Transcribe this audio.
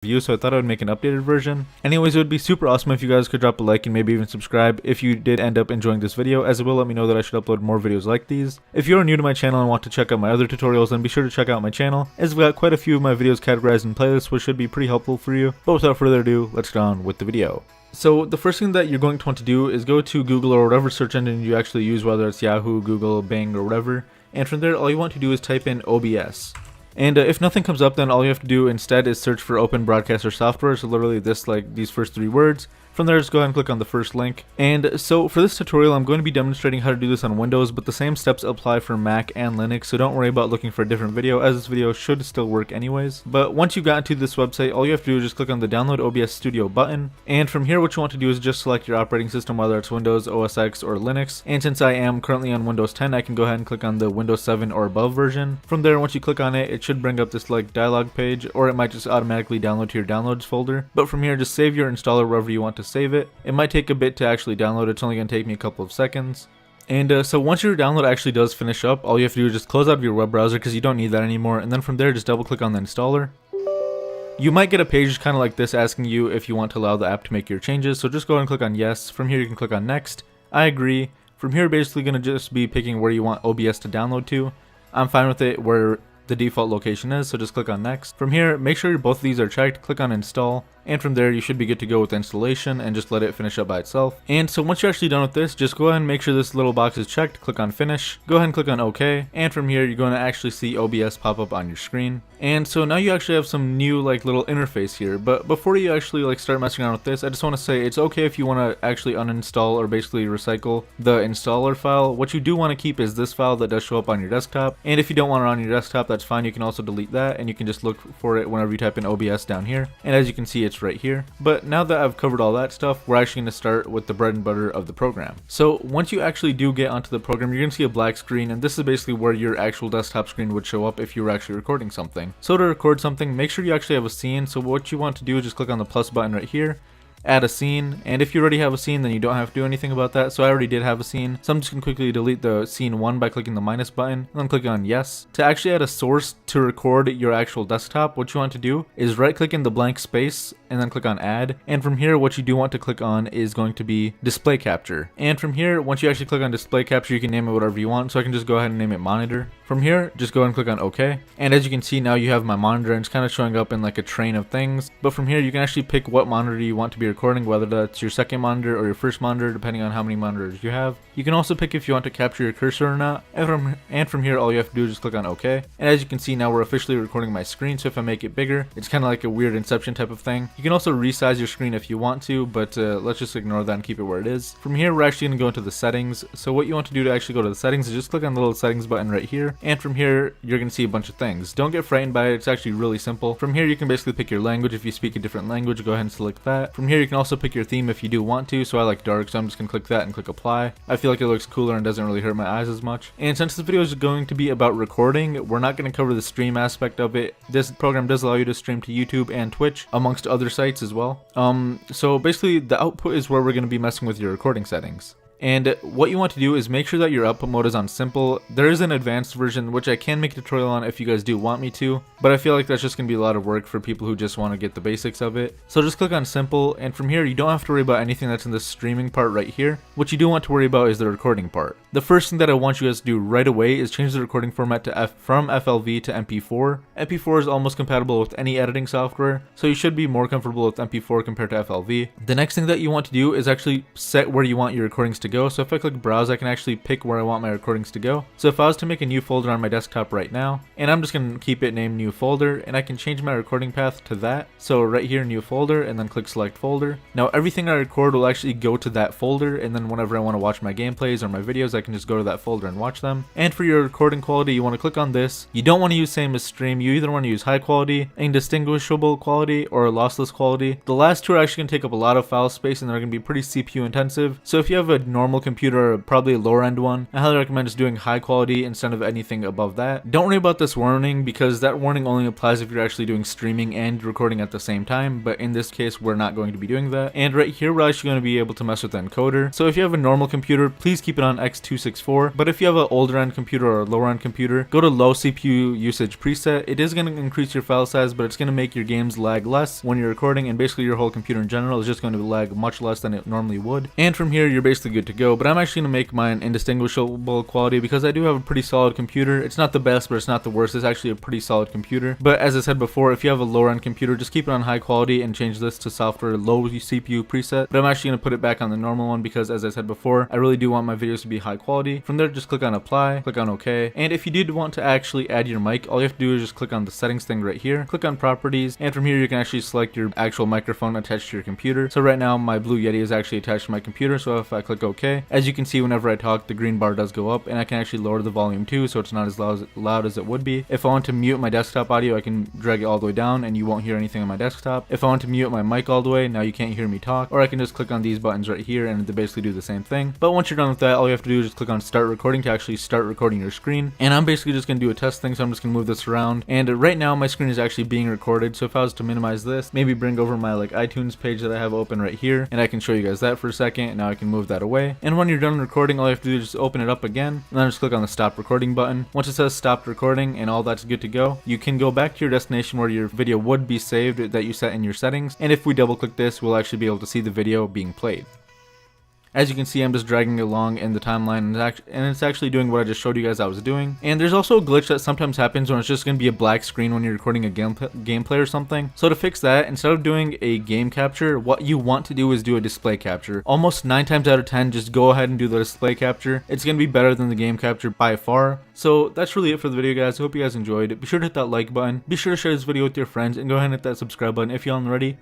review, so I thought I would make an updated version. Anyways, it would be super awesome if you guys could drop a like and maybe even subscribe if you did end up enjoying this video, as it will let me know that I should upload more videos like these. If you're new to my channel and want to check out my other tutorials, then be sure to check out my channel, as I've got quite a few of my videos categorized in playlists, which should be pretty helpful for you. But without further ado, let's get on with the video. So the first thing that you're going to want to do is go to Google or whatever search engine you actually use, whether it's Yahoo, Google, Bing, or whatever, and from there all you want to do is type in OBS. And if nothing comes up, then all you have to do instead is search for Open Broadcaster Software, so literally these first three words. From there, just go ahead and click on the first link. And so for this tutorial, I'm going to be demonstrating how to do this on Windows, but the same steps apply for Mac and Linux, so don't worry about looking for a different video, as this video should still work anyways. But once you've gotten to this website, all you have to do is just click on the Download OBS Studio button. And from here, what you want to do is just select your operating system, whether it's Windows, OS X, or Linux. And since I am currently on Windows 10, I can go ahead and click on the Windows 7 or above version. From there, once you click on it, it should bring up this like dialog page, or it might just automatically download to your downloads folder. But from here, just save your installer wherever you want to save it. It might take a bit to actually download. It's only going to take me a couple of seconds. And so once your download actually does finish up, all you have to do is just close out of your web browser because you don't need that anymore. And then from there, just double click on the installer. You might get a page kind of like this asking you if you want to allow the app to make your changes. So just go ahead and click on yes. From here, you can click on next. I agree. From here, basically going to just be picking where you want OBS to download to. I'm fine with it where the default location is, so just click on next. From here, make sure both of these are checked, click on install, and from there you should be good to go with installation and just let it finish up by itself. And so once you're actually done with this, just go ahead and make sure this little box is checked, click on finish, go ahead and click on OK, and from here you're going to actually see OBS pop up on your screen. And so now you actually have some new like little interface here, but before you actually like start messing around with this, I just want to say it's okay if you want to actually uninstall or basically recycle the installer file. What you do want to keep is this file that does show up on your desktop, and if you don't want it on your desktop, that's fine. You can also delete that, and you can just look for it whenever you type in OBS down here, and as you can see, it's right here. But now that I've covered all that stuff, we're actually going to start with the bread and butter of the program. So once you actually do get onto the program, you're going to see a black screen, and this is basically where your actual desktop screen would show up if you were actually recording something. So to record something, make sure you actually have a scene. So what you want to do is just click on the plus button right here, add a scene, and if you already have a scene, then you don't have to do anything about that. So I already did have a scene, so I'm just gonna quickly delete the scene 1 by clicking the minus button and then clicking on yes. To actually add a source to record your actual desktop, what you want to do is right click in the blank space and then click on add, and from here what you do want to click on is going to be display capture. And from here, once you actually click on display capture, you can name it whatever you want, so I can just go ahead and name it monitor. From here, just go ahead and click on OK, and as you can see, now you have my monitor and it's kind of showing up in like a train of things. But from here you can actually pick what monitor you want to be recording, whether that's your second monitor or your first monitor, depending on how many monitors you have. You can also pick if you want to capture your cursor or not, and from here all you have to do is just click on OK. And as you can see, now we're officially recording my screen, so if I make it bigger, it's kind of like a weird Inception type of thing. You can also resize your screen if you want to, but let's just ignore that and keep it where it is. From here, we're actually going to go into the settings. So what you want to do to actually go to the settings is just click on the little settings button right here, and from here you're going to see a bunch of things. Don't get frightened by it, it's actually really simple. From here you can basically pick your language. If you speak a different language, go ahead and select that. From here you can also pick your theme if you do want to, so I like dark, so I'm just going to click that and click apply. I feel like it looks cooler and doesn't really hurt my eyes as much. And since this video is going to be about recording, we're not going to cover the stream aspect of it. This program does allow you to stream to YouTube and Twitch, amongst other sites as well. So basically the output is where we're going to be messing with your recording settings. And what you want to do is make sure that your output mode is on simple. There is an advanced version, which I can make a tutorial on if you guys do want me to, but I feel like that's just going to be a lot of work for people who just want to get the basics of it. So just click on simple, and from here you don't have to worry about anything that's in the streaming part right here. What you do want to worry about is the recording part. The first thing that I want you guys to do right away is change the recording format to from FLV to MP4. MP4 is almost compatible with any editing software, so you should be more comfortable with MP4 compared to FLV. The next thing that you want to do is actually set where you want your recordings to go. So if I click browse, I can actually pick where I want my recordings to go. So if I was to make a new folder on my desktop right now, and I'm just going to keep it named new folder, and I can change my recording path to that. So right here, new folder, and then click select folder. Now everything I record will actually go to that folder, and then whenever I want to watch my gameplays or my videos, I can just go to that folder and watch them. And for your recording quality, you want to click on this. You don't want to use same as stream. You either want to use high quality, indistinguishable quality, or lossless quality. The last two are actually going to take up a lot of file space and they're going to be pretty CPU intensive. So if you have a normal normal computer or probably a lower end one, I highly recommend just doing high quality instead of anything above that. Don't worry about this warning because that warning only applies if you're actually doing streaming and recording at the same time, but in this case we're not going to be doing that. And right here we're actually going to be able to mess with the encoder. So if you have a normal computer, please keep it on x264, but if you have an older end computer or a lower end computer, go to low CPU usage preset. It is going to increase your file size, but it's going to make your games lag less when you're recording, and basically your whole computer in general is just going to lag much less than it normally would. And from here you're basically good to go, but I'm actually going to make mine indistinguishable quality because I do have a pretty solid computer. It's not the best, but it's not the worst. It's actually a pretty solid computer. But as I said before, if you have a lower end computer, just keep it on high quality and change this to software low CPU preset. But I'm actually going to put it back on the normal one because, as I said before, I really do want my videos to be high quality. From there, just click on apply, click on OK. And if you did want to actually add your mic, all you have to do is just click on the settings thing right here, click on properties, and from here you can actually select your actual microphone attached to your computer. So right now my Blue Yeti is actually attached to my computer, so if I click OK, as you can see, whenever I talk, the green bar does go up, and I can actually lower the volume too, so it's not as loud as it would be. If I want to mute my desktop audio, I can drag it all the way down and you won't hear anything on my desktop. If I want to mute my mic all the way, now you can't hear me talk, or I can just click on these buttons right here and they basically do the same thing. But once you're done with that, all you have to do is just click on start recording to actually start recording your screen. And I'm basically just going to do a test thing, so I'm just going to move this around. And right now my screen is actually being recorded, so if I was to minimize this, maybe bring over my iTunes page that I have open right here, and I can show you guys that for a second, and now I can move that away. And when you're done recording, all you have to do is just open it up again, and then just click on the stop recording button. Once it says stopped recording and all that's good to go, you can go back to your destination where your video would be saved that you set in your settings, and if we double click this, we'll actually be able to see the video being played. As you can see, I'm just dragging it along in the timeline, and it's actually doing what I just showed you guys I was doing. And there's also a glitch that sometimes happens when it's just going to be a black screen when you're recording a gameplay or something. So to fix that, instead of doing a game capture, what you want to do is do a display capture. Almost 9 times out of 10, just go ahead and do the display capture. It's going to be better than the game capture by far. So that's really it for the video, guys. I hope you guys enjoyed it. Be sure to hit that like button. Be sure to share this video with your friends, and go ahead and hit that subscribe button if you haven't already.